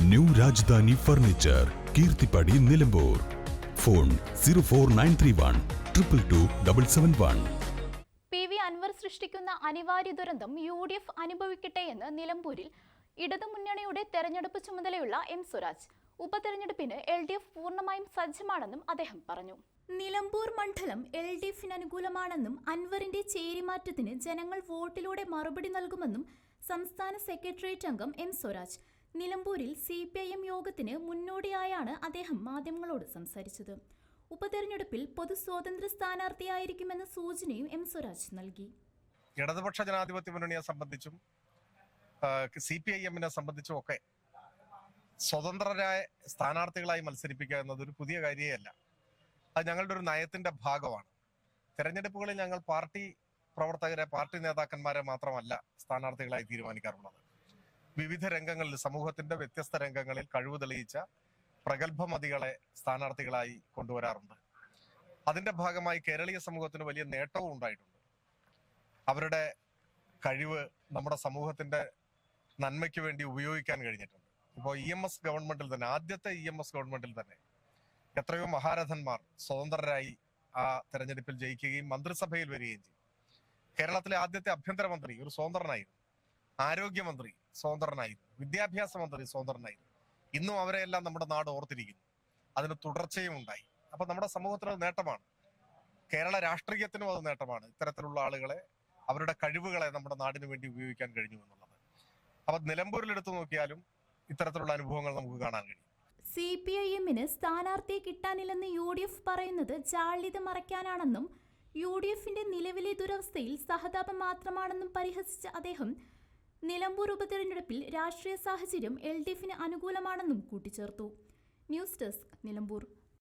New Rajdhani furniture, Keerthippadi, Nilambur. Phone 04931 222 771. PV Anvar സൃഷ്ടിക്കുന്ന അനിവാര്യ ദുരന്തം UDF അനുഭവിക്കട്ടെയെന്ന് നിലമ്പൂരിൽ ഇടതുമുന്നണിയുടെ തെരഞ്ഞെടുപ്പ് ചുമതലയുള്ള M. സ്വരാജ്. ഉപതെരഞ്ഞെടുപ്പിന് LDF പൂർണ്ണമായും സജ്ജമാണെന്നും അദ്ദേഹം പറഞ്ഞു. നിലമ്പൂർ മണ്ഡലം LDFന് അനുകൂലമാണെന്നും അൻവറിന്റെ ചേരിമാറ്റത്തിന് ജനങ്ങൾ വോട്ടിലൂടെ മറുപടി നൽകുമെന്നും സംസ്ഥാന സെക്രട്ടേറിയറ്റ് അംഗം M. സ്വരാജ്. നിലമ്പൂരിൽ CPIM യോഗത്തിന് മുന്നോടിയായാണ് അദ്ദേഹം മാധ്യമങ്ങളോട് സംസാരിച്ചത്. ഉപതെരഞ്ഞെടുപ്പിൽ പൊതു സ്വതന്ത്ര സ്ഥാനാർത്ഥിയായിരിക്കുമെന്ന സൂചനയും M. സ്വരാജ് നൽകി. ഇടതുപക്ഷ ജനാധിപത്യ മുന്നണിയെ സംബന്ധിച്ചും CPIMനെ സംബന്ധിച്ചും ഒക്കെ സ്വതന്ത്രരായ സ്ഥാനാർത്ഥികളായി മത്സരിപ്പിക്കുക എന്നതൊരു പുതിയ കാര്യമല്ല. അത് ഞങ്ങളുടെ ഒരു നയത്തിന്റെ ഭാഗമാണ്. തെരഞ്ഞെടുപ്പുകളിൽ ഞങ്ങൾ പാർട്ടി പ്രവർത്തകരെ, പാർട്ടി നേതാക്കന്മാരെ മാത്രമല്ല സ്ഥാനാർത്ഥികളായി തീരുമാനിക്കാറുള്ളത്. വിവിധ രംഗങ്ങളിൽ, സമൂഹത്തിന്റെ വ്യത്യസ്ത രംഗങ്ങളിൽ കഴിവ് തെളിയിച്ച പ്രഗത്ഭമതികളെ സ്ഥാനാർത്ഥികളായി കൊണ്ടുവരാറുണ്ട്. അതിന്റെ ഭാഗമായി കേരളീയ സമൂഹത്തിന് വലിയ നേട്ടവും ഉണ്ടായിട്ടുണ്ട്. അവരുടെ കഴിവ് നമ്മുടെ സമൂഹത്തിന്റെ നന്മയ്ക്ക് വേണ്ടി ഉപയോഗിക്കാൻ കഴിഞ്ഞിട്ടുണ്ട്. ഇപ്പോൾ EMS ഗവൺമെന്റിൽ തന്നെ, ആദ്യത്തെ EMS ഗവൺമെന്റിൽ തന്നെ എത്രയോ മഹാരഥന്മാർ സ്വതന്ത്രരായി ആ തെരഞ്ഞെടുപ്പിൽ ജയിക്കുകയും മന്ത്രിസഭയിൽ വരികയും ചെയ്തു. കേരളത്തിലെ ആദ്യത്തെ ആഭ്യന്തരമന്ത്രി ഒരു സ്വതന്ത്രനായിരുന്നു, ആരോഗ്യമന്ത്രി സ്വതന്ത്രനായിരുന്നു, വിദ്യാഭ്യാസ മന്ത്രി സ്വതന്ത്രനായിരുന്നു. ഇന്നും അവരെയെല്ലാം നമ്മുടെ നാട് ഓർത്തിരിക്കുന്നു. അതിന് തുടർച്ചയും ഉണ്ടായി. അപ്പൊ നമ്മുടെ സമൂഹത്തിന് അത് നേട്ടമാണ്. കേരള രാഷ്ട്രീയത്തിനും അത് നേട്ടമാണ്. ഇത്തരത്തിലുള്ള ആളുകളെ, അവരുടെ കഴിവുകളെ നമ്മുടെ നാടിന് വേണ്ടി ഉപയോഗിക്കാൻ കഴിഞ്ഞു എന്നുള്ളത്. അപ്പൊ നിലമ്പൂരിൽ എടുത്തു നോക്കിയാലും ഇത്തരത്തിലുള്ള അനുഭവങ്ങൾ നമുക്ക് കാണാൻ കഴിയും. CPIMന് സ്ഥാനാർത്ഥിയെ കിട്ടാനില്ലെന്ന് UDF പറയുന്നത് ജാള്യത മറയ്ക്കാനാണെന്നും UDFന്റെ നിലവിലെ ദുരവസ്ഥയിൽ സഹതാപം മാത്രമാണെന്നും പരിഹസിച്ച അദ്ദേഹം നിലമ്പൂർ ഉപതെരഞ്ഞെടുപ്പിൽ രാഷ്ട്രീയ സാഹചര്യം LDFന് അനുകൂലമാണെന്നും കൂട്ടിച്ചേർത്തു. News desk, Nilambur.